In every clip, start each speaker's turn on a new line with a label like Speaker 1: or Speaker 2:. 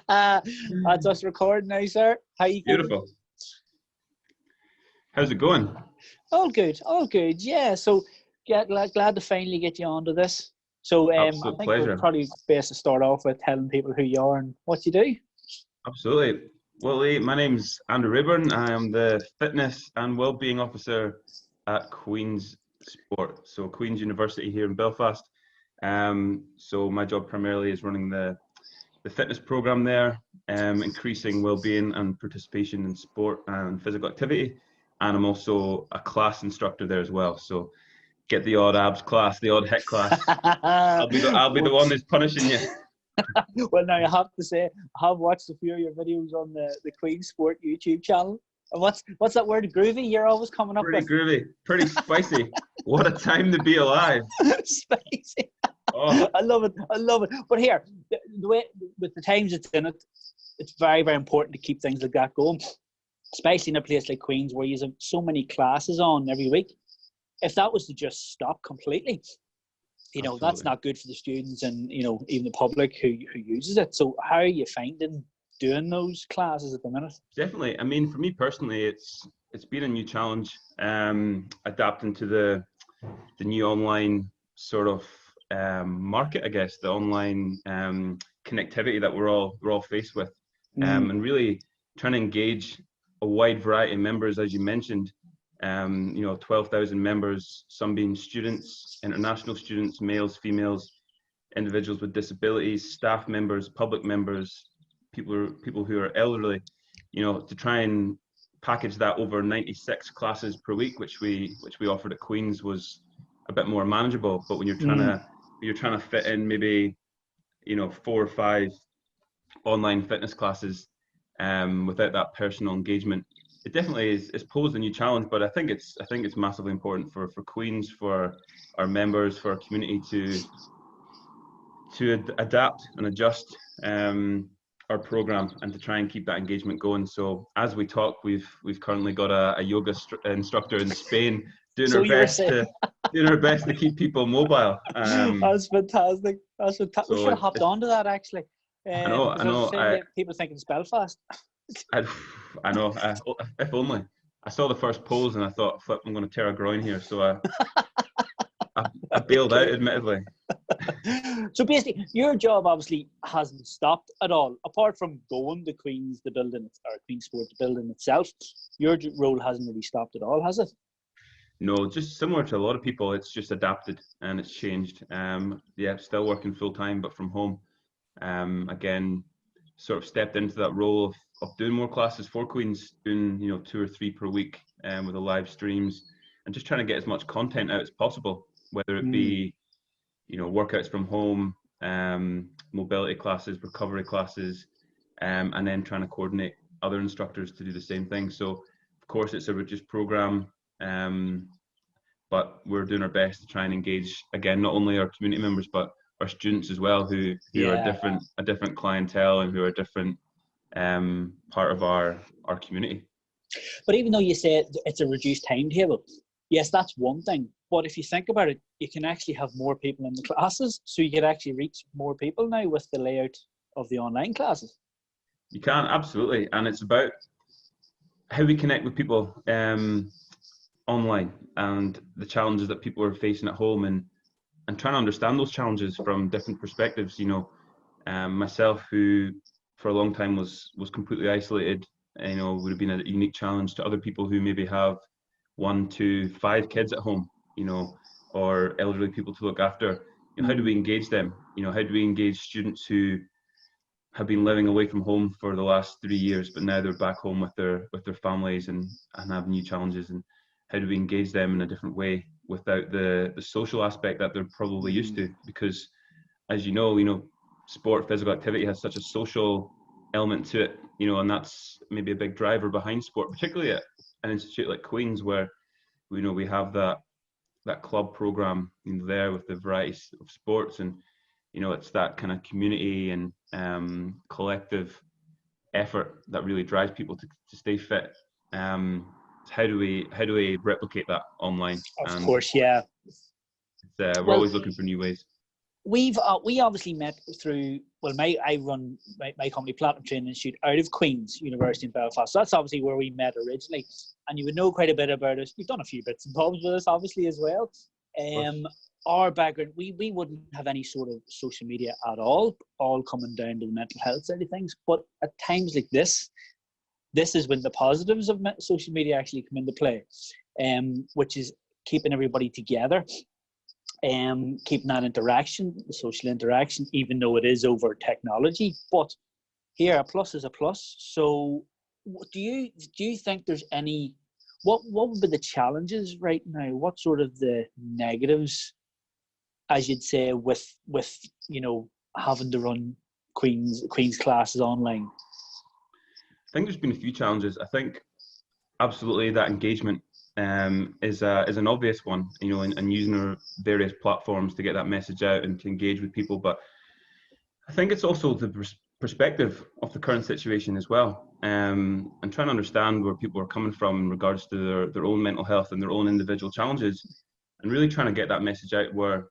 Speaker 1: That's us recording now, sir. How you going?
Speaker 2: Beautiful. How's it going?
Speaker 1: All good. Yeah. So, glad to finally get you onto this. So, I
Speaker 2: Absolute
Speaker 1: think
Speaker 2: pleasure.
Speaker 1: we're probably best to start off with telling people who you are and what you do.
Speaker 2: Absolutely. Well, Lee, my name's Andrew Raeburn. I am the Fitness and Wellbeing Officer at Queen's Sport, so Queen's University here in Belfast. So my job primarily is running the fitness program there, increasing well-being and participation in sport and physical activity. And I'm also a class instructor there as well. So get the odd abs class, the odd HIIT class. I'll be the one who's punishing you.
Speaker 1: Well, now I have to say, I have watched a few of your videos on the Queen Sport YouTube channel. And what's that word? Groovy? You're always coming up
Speaker 2: Pretty
Speaker 1: with
Speaker 2: groovy, pretty spicy. What a time to be alive.
Speaker 1: spicy.
Speaker 2: Oh.
Speaker 1: I love it. But here, the way with the times it's in it, it's very, very important to keep things like that going, especially in a place like Queen's where you have so many classes on every week. If that was to just stop completely,
Speaker 2: Absolutely.
Speaker 1: That's not good for the students and, even the public who uses it. So how are you finding doing those classes at the minute?
Speaker 2: Definitely. I mean, for me personally, it's been a new challenge, adapting to the new online sort of market, I guess, the online connectivity that we're all faced with, and really trying to engage a wide variety of members, as you mentioned. 12,000 members, some being students, international students, males, females, individuals with disabilities, staff members, public members, people who are elderly, to try and package that over 96 classes per week, which we offered at Queen's, was a bit more manageable. But when you're trying to fit in maybe 4 or 5 online fitness classes without that personal engagement, it definitely is posed a new challenge. But I think it's massively important for Queen's, for our members, for our community to adapt and adjust our program and to try and keep that engagement going. So as we talk, we've currently got a yoga instructor in Spain doing her best to keep people mobile.
Speaker 1: That's fantastic.
Speaker 2: So
Speaker 1: we should have hopped onto that actually.
Speaker 2: I know.
Speaker 1: People think it's Belfast.
Speaker 2: I know. If only. I saw the first pose and I thought, flip, I'm going to tear a groin here. So I bailed out, admittedly.
Speaker 1: So basically, your job obviously hasn't stopped at all. Apart from going to Queen's, the building, or Queen's Sport, the building itself, your role hasn't really stopped at all, has it?
Speaker 2: No, just similar to a lot of people, it's just adapted and it's changed. Still working full time, but from home. Again, sort of stepped into that role of doing more classes for Queen's, doing 2 or 3 per week, with the live streams, and just trying to get as much content out as possible, whether it be workouts from home, mobility classes, recovery classes, and then trying to coordinate other instructors to do the same thing. So of course it's a reduced program, but we're doing our best to try and engage, again, not only our community members but our students as well, who are a different clientele and who are a different part of our community.
Speaker 1: But even though you say it's a reduced timetable, yes, that's one thing. But if you think about it, you can actually have more people in the classes, so you can actually reach more people now with the layout of the online classes.
Speaker 2: You can, absolutely. And it's about how we connect with people online and the challenges that people are facing at home, and trying to understand those challenges from different perspectives. Myself, who for a long time was completely isolated, would have been a unique challenge to other people who maybe have 1, 2, 5 kids at home, or elderly people to look after. How do we engage them? How do we engage students who have been living away from home for the last 3 years, but now they're back home with their families and have new challenges? And how do we engage them in a different way without the social aspect that they're probably used to? Because as you know, sport, physical activity has such a social element to it, and that's maybe a big driver behind sport, particularly at an institute like Queen's, where we have that club program there with the variety of sports, and it's that kind of community and collective effort that really drives people to stay fit. How do we replicate that online?
Speaker 1: Of course, yeah.
Speaker 2: We're always looking for new ways.
Speaker 1: we obviously met through, well, I run my company Platinum Training Institute out of Queen's University in Belfast. So that's obviously where we met originally, and you would know quite a bit about us. You've done a few bits and bobs with us obviously as well. Our background, we wouldn't have any sort of social media at all coming down to the mental health side of things. But at times like this is when the positives of social media actually come into play, which is keeping everybody together, keeping that interaction, the social interaction, even though it is over technology. But here, a plus is a plus. So do you think there's any, what would be the challenges right now? What sort of the negatives, as you'd say, with having to run Queen's classes online?
Speaker 2: I think there's been a few challenges. I think absolutely that engagement is an obvious one, and using our various platforms to get that message out and to engage with people. But I think it's also the perspective of the current situation as well, and trying to understand where people are coming from in regards to their own mental health and their own individual challenges, and really trying to get that message out where,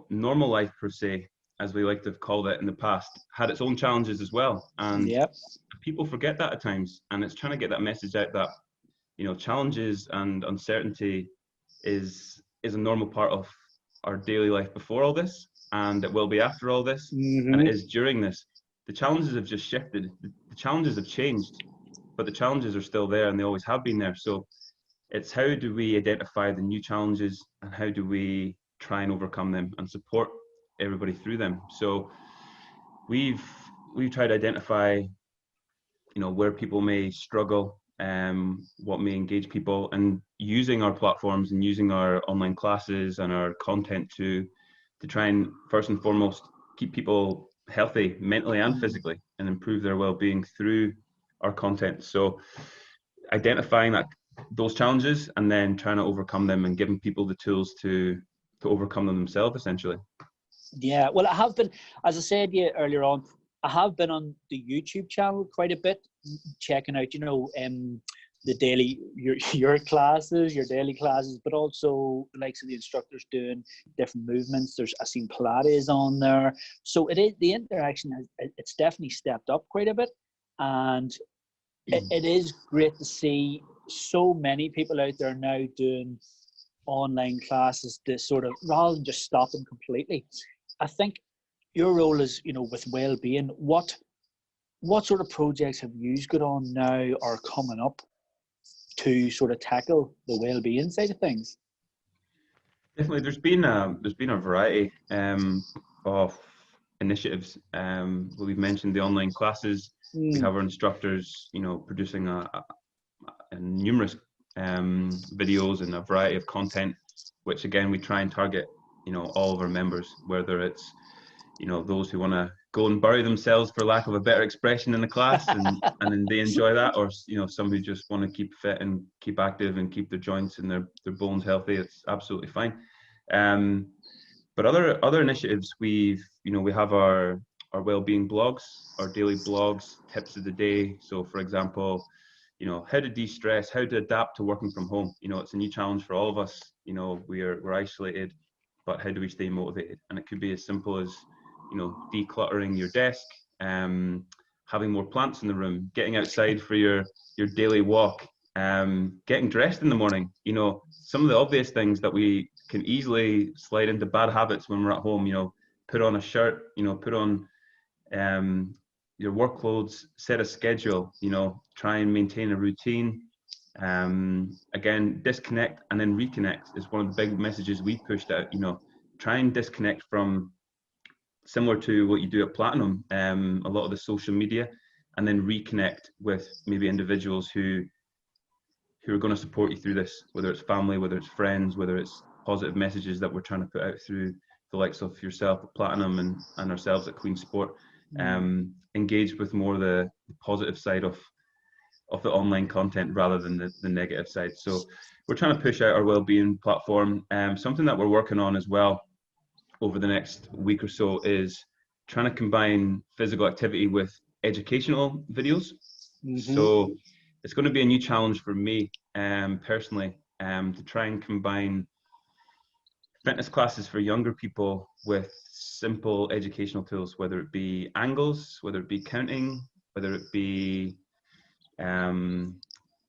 Speaker 2: normal life per se, as we like to have called it in the past, had its own challenges as well. And people forget that at times, and it's trying to get that message out that, challenges and uncertainty is a normal part of our daily life before all this, and it will be after all this, and it is during this. The challenges have just shifted. The challenges have changed, but the challenges are still there, and they always have been there. So it's how do we identify the new challenges, and how do we try and overcome them and support everybody through them. So we've tried to identify, where people may struggle, what may engage people, and using our platforms and using our online classes and our content to try and first and foremost keep people healthy mentally and physically, and improve their well-being through our content. So identifying those challenges, and then trying to overcome them, and giving people the tools to overcome them themselves, essentially.
Speaker 1: Yeah, well, I have been, as I said earlier on, I have been on the YouTube channel quite a bit, checking out, the daily, your classes, your daily classes, but also the likes of the instructors doing different movements. I've seen Pilates on there. So it is, the interaction it's definitely stepped up quite a bit. And it is great to see so many people out there now doing online classes to sort of, rather than just stop them completely. I think your role is, with well-being, what sort of projects have you got on now or coming up to sort of tackle the well-being side of things?
Speaker 2: Definitely, there's been a variety of initiatives. We've mentioned the online classes. We have our instructors, producing a numerous videos and a variety of content, which again we try and target, all of our members, whether it's, those who want to go and bury themselves, for lack of a better expression, in the class, and then they enjoy that, or some who just want to keep fit and keep active and keep their joints and their bones healthy. It's absolutely fine. But other initiatives, we have our well-being blogs, our daily blogs, tips of the day. So for example, how to de-stress, how to adapt to working from home. It's a new challenge for all of us. We're isolated, but how do we stay motivated? And it could be as simple as, decluttering your desk, having more plants in the room, getting outside for your daily walk, getting dressed in the morning. Some of the obvious things that we can easily slide into bad habits when we're at home. Put on a shirt, put on your work clothes, set a schedule, try and maintain a routine. Again, disconnect and then reconnect is one of the big messages we pushed out. Try and disconnect from, similar to what you do at Platinum, a lot of the social media, and then reconnect with maybe individuals who are going to support you through this, whether it's family, whether it's friends, whether it's positive messages that we're trying to put out through the likes of yourself at Platinum and ourselves at Queen Sport. Engage with more the positive side of the online content rather than the negative side. So we're trying to push out our wellbeing platform. Something that we're working on as well over the next week or so is trying to combine physical activity with educational videos. So it's going to be a new challenge for me personally, to try and combine fitness classes for younger people with simple educational tools, whether it be angles, whether it be counting, whether it be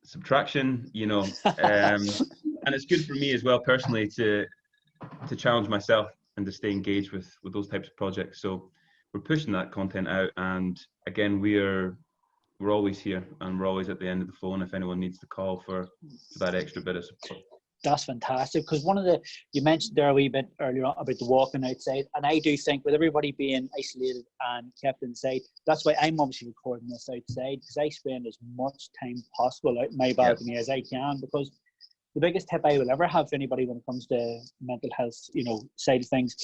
Speaker 2: subtraction, and it's good for me as well personally to challenge myself and to stay engaged with those types of projects. So we're pushing that content out, and again, we're always here, and we're always at the end of the phone if anyone needs to call for that extra bit of support.
Speaker 1: That's fantastic, because you mentioned there a wee bit earlier on about the walking outside, and I do think with everybody being isolated and kept inside, that's why I'm obviously recording this outside, because I spend as much time possible out in my balcony as I can, because the biggest tip I will ever have for anybody when it comes to mental health, side of things,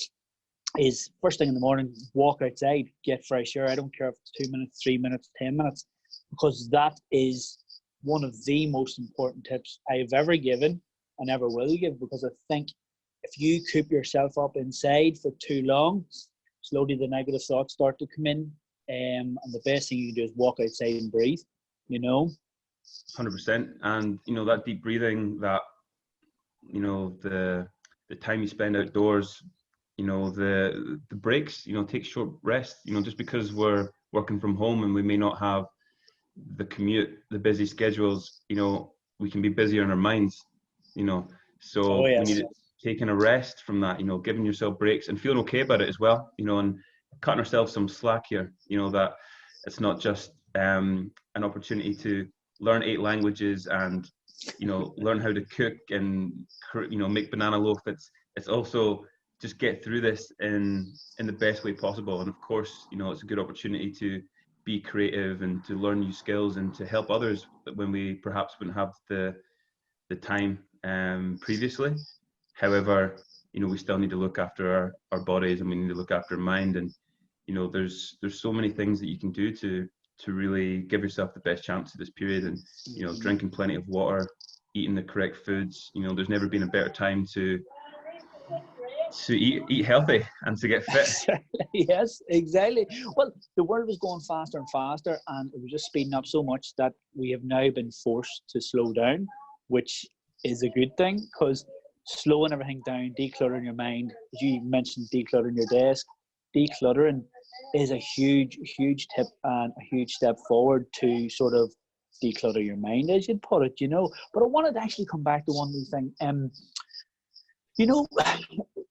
Speaker 1: is first thing in the morning, walk outside, get fresh air. I don't care if it's 2 minutes, 3 minutes, 10 minutes, because that is one of the most important tips I have ever given and ever will give, because I think if you coop yourself up inside for too long, slowly the negative thoughts start to come in, and the best thing you can do is walk outside and breathe,
Speaker 2: 100%. And that deep breathing, that the time you spend outdoors, the breaks, take short rest, just because we're working from home and we may not have the commute, the busy schedules, we can be busier in our minds, so we need taking a rest from that, giving yourself breaks and feeling okay about it as well, and cutting ourselves some slack here, that it's not just an opportunity to learn 8 languages and learn how to cook and make banana loaf. It's also just get through this in the best way possible, and of course it's a good opportunity to be creative and to learn new skills and to help others when we perhaps wouldn't have the time previously. However, we still need to look after our bodies, and we need to look after our mind, and there's so many things that you can do to really give yourself the best chance of this period. And drinking plenty of water, eating the correct foods. There's never been a better time to eat healthy and to get fit.
Speaker 1: Yes, exactly. Well, the world was going faster and faster, and it was just speeding up so much that we have now been forced to slow down, which is a good thing, because slowing everything down, decluttering your mind, as you mentioned, decluttering your desk, decluttering is a huge tip and a huge step forward to sort of declutter your mind, as you'd put it, But I wanted to actually come back to one new thing.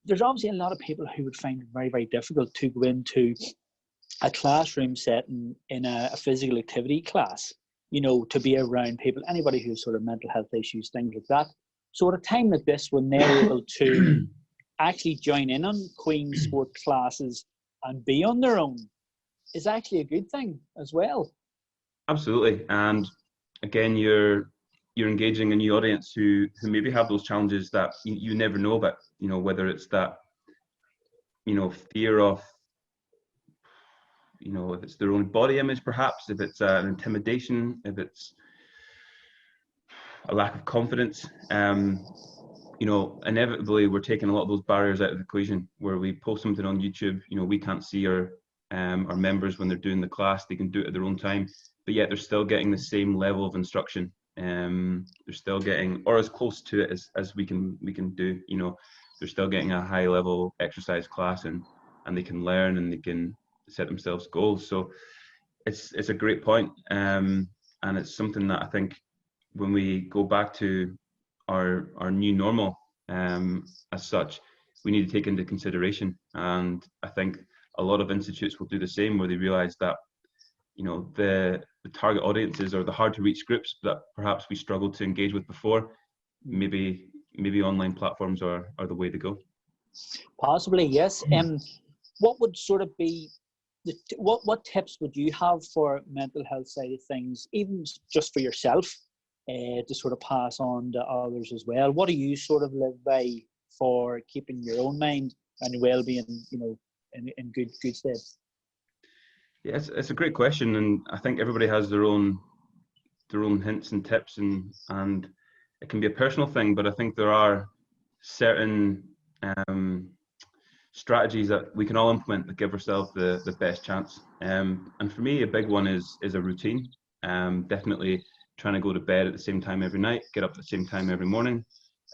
Speaker 1: There's obviously a lot of people who would find it very, very difficult to go into a classroom setting in a physical activity class, to be around people, anybody who's sort of mental health issues, things like that. So at a time like this, when they're able to actually join in on Queen's sport classes and be on their own, is actually a good thing as well.
Speaker 2: Absolutely. And again, you're engaging a new audience who maybe have those challenges that you never know about, whether it's that, fear of, if it's their own body image, perhaps, if it's an intimidation, if it's a lack of confidence, inevitably we're taking a lot of those barriers out of the equation. Where we post something on YouTube, we can't see our members when they're doing the class. They can do it at their own time, but yet they're still getting the same level of instruction. They're still getting, or as close to it as we can do. They're still getting a high level exercise class, and they can learn and they can set themselves goals. So it's a great point, and it's something that I think when we go back to our new normal, as such, we need to take into consideration. And I think a lot of institutes will do the same, where they realize that the target audiences or the hard to reach groups that perhaps we struggled to engage with before, maybe online platforms are the way to go.
Speaker 1: Possibly, yes. What would sort of be what tips would you have for mental health side of things, even just for yourself, to sort of pass on to others as well? What do you sort of live by for keeping your own mind and well-being, in good stead?
Speaker 2: Yeah, it's a great question, and I think everybody has their own hints and tips, and it can be a personal thing, but I think there are certain strategies that we can all implement that give ourselves the best chance. And for me, a big one is a routine. Definitely trying to go to bed at the same time every night, get up at the same time every morning.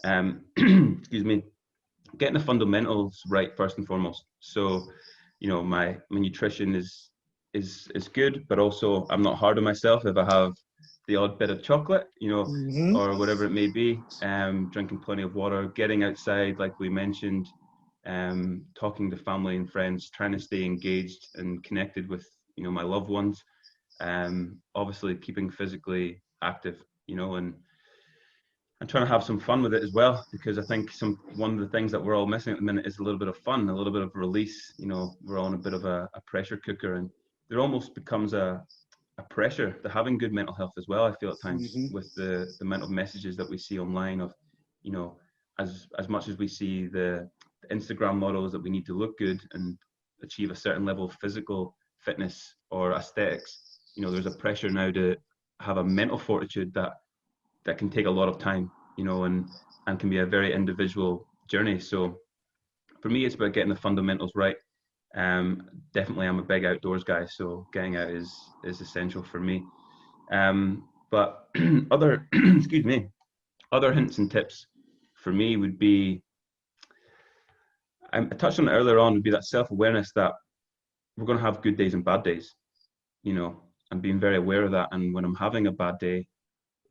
Speaker 2: Excuse me. getting the fundamentals right first and foremost. So, you know, my nutrition is good, but also I'm not hard on myself if I have the odd bit of chocolate, you know,
Speaker 1: Mm-hmm.
Speaker 2: or whatever it may be. Drinking plenty of water, getting outside, like we mentioned, talking to family and friends, trying to stay engaged and connected with, you know, my loved ones. Obviously keeping physically active, you know, and trying to have some fun with it as well, because I think one of the things that we're all missing at the minute is a little bit of fun, a little bit of release. You know, we're on a bit of a pressure cooker, and there almost becomes a pressure to having good mental health as well. I feel at times with the amount of messages that we see online of, you know, as much as we see the Instagram models that we need to look good and achieve a certain level of physical fitness or aesthetics, you know, there's a pressure now to have a mental fortitude that can take a lot of time, you know, and can be a very individual journey. So for me, it's about getting the fundamentals right. Definitely, I'm a big outdoors guy, so getting out is essential for me. But other, excuse me, other hints and tips for me would be, I touched on it earlier on, would be that self-awareness that we're going to have good days and bad days, you know, and being very aware of that. And when I'm having a bad day,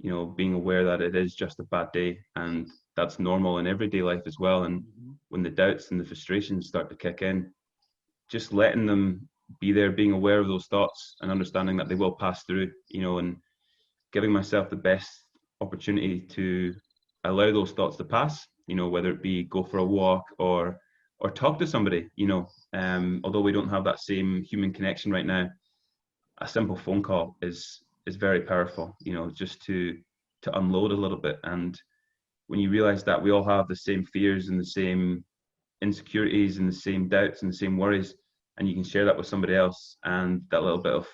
Speaker 2: you know, being aware that it is just a bad day, and that's normal in everyday life as well. And when the doubts and the frustrations start to kick in, just letting them be there, being aware of those thoughts and understanding that they will pass through, you know, and giving myself the best opportunity to allow those thoughts to pass, you know, whether it be go for a walk or talk to somebody, you know, although we don't have that same human connection right now, a simple phone call is very powerful, you know, just to unload a little bit. And when you realize that we all have the same fears and the same insecurities and the same doubts and the same worries, and you can share that with somebody else, and that little bit of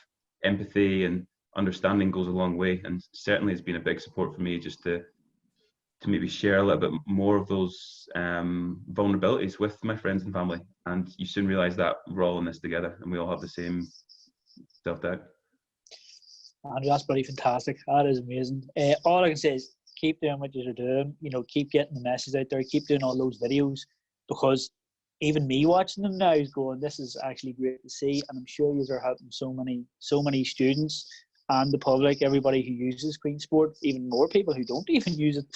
Speaker 2: empathy and understanding goes a long way. And certainly it's been a big support for me just to maybe share a little bit more of those vulnerabilities with my friends and family. And you soon realize that we're all in this together and we all have the same self-doubt.
Speaker 1: Andrew, that's bloody fantastic. That is amazing. All I can say is keep doing what you're doing. You know, keep getting the message out there. Keep doing all those videos, because even me watching them now is going, this is actually great to see. And I'm sure you are helping so many students and the public, everybody who uses Queen Sport, even more people who don't even use it.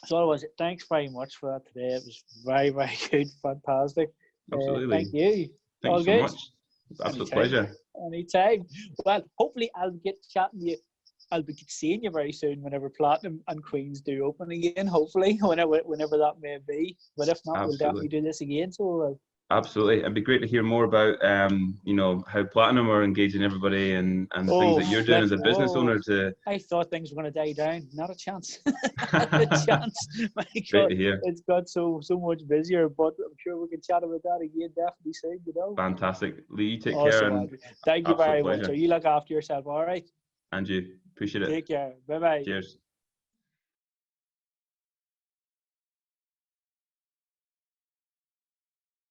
Speaker 1: So otherwise, thanks very much for that today. It was very, very good, fantastic.
Speaker 2: Absolutely.
Speaker 1: Thank you.
Speaker 2: Thank you so much. It's an absolute pleasure.
Speaker 1: Anytime. Well, hopefully I'll get chatting to you. I'll be seeing you very soon whenever Platinum and Queens do open again, hopefully, whenever that may be. But if not, we'll definitely do this again. So
Speaker 2: absolutely. It'd be great to hear more about, you know, how Platinum are engaging everybody and the things that you're doing as a business owner to...
Speaker 1: I thought things were going to die down. Not a chance. Not a chance. My God,
Speaker 2: great to hear.
Speaker 1: It's got so much busier, but I'm sure we can chat about that again definitely soon, you know.
Speaker 2: Fantastic. Lee, you take
Speaker 1: awesome,
Speaker 2: care. And
Speaker 1: thank you very
Speaker 2: pleasure.
Speaker 1: much. You look after yourself, all right?
Speaker 2: And you. Appreciate it.
Speaker 1: Take care. Bye-bye.
Speaker 2: Cheers.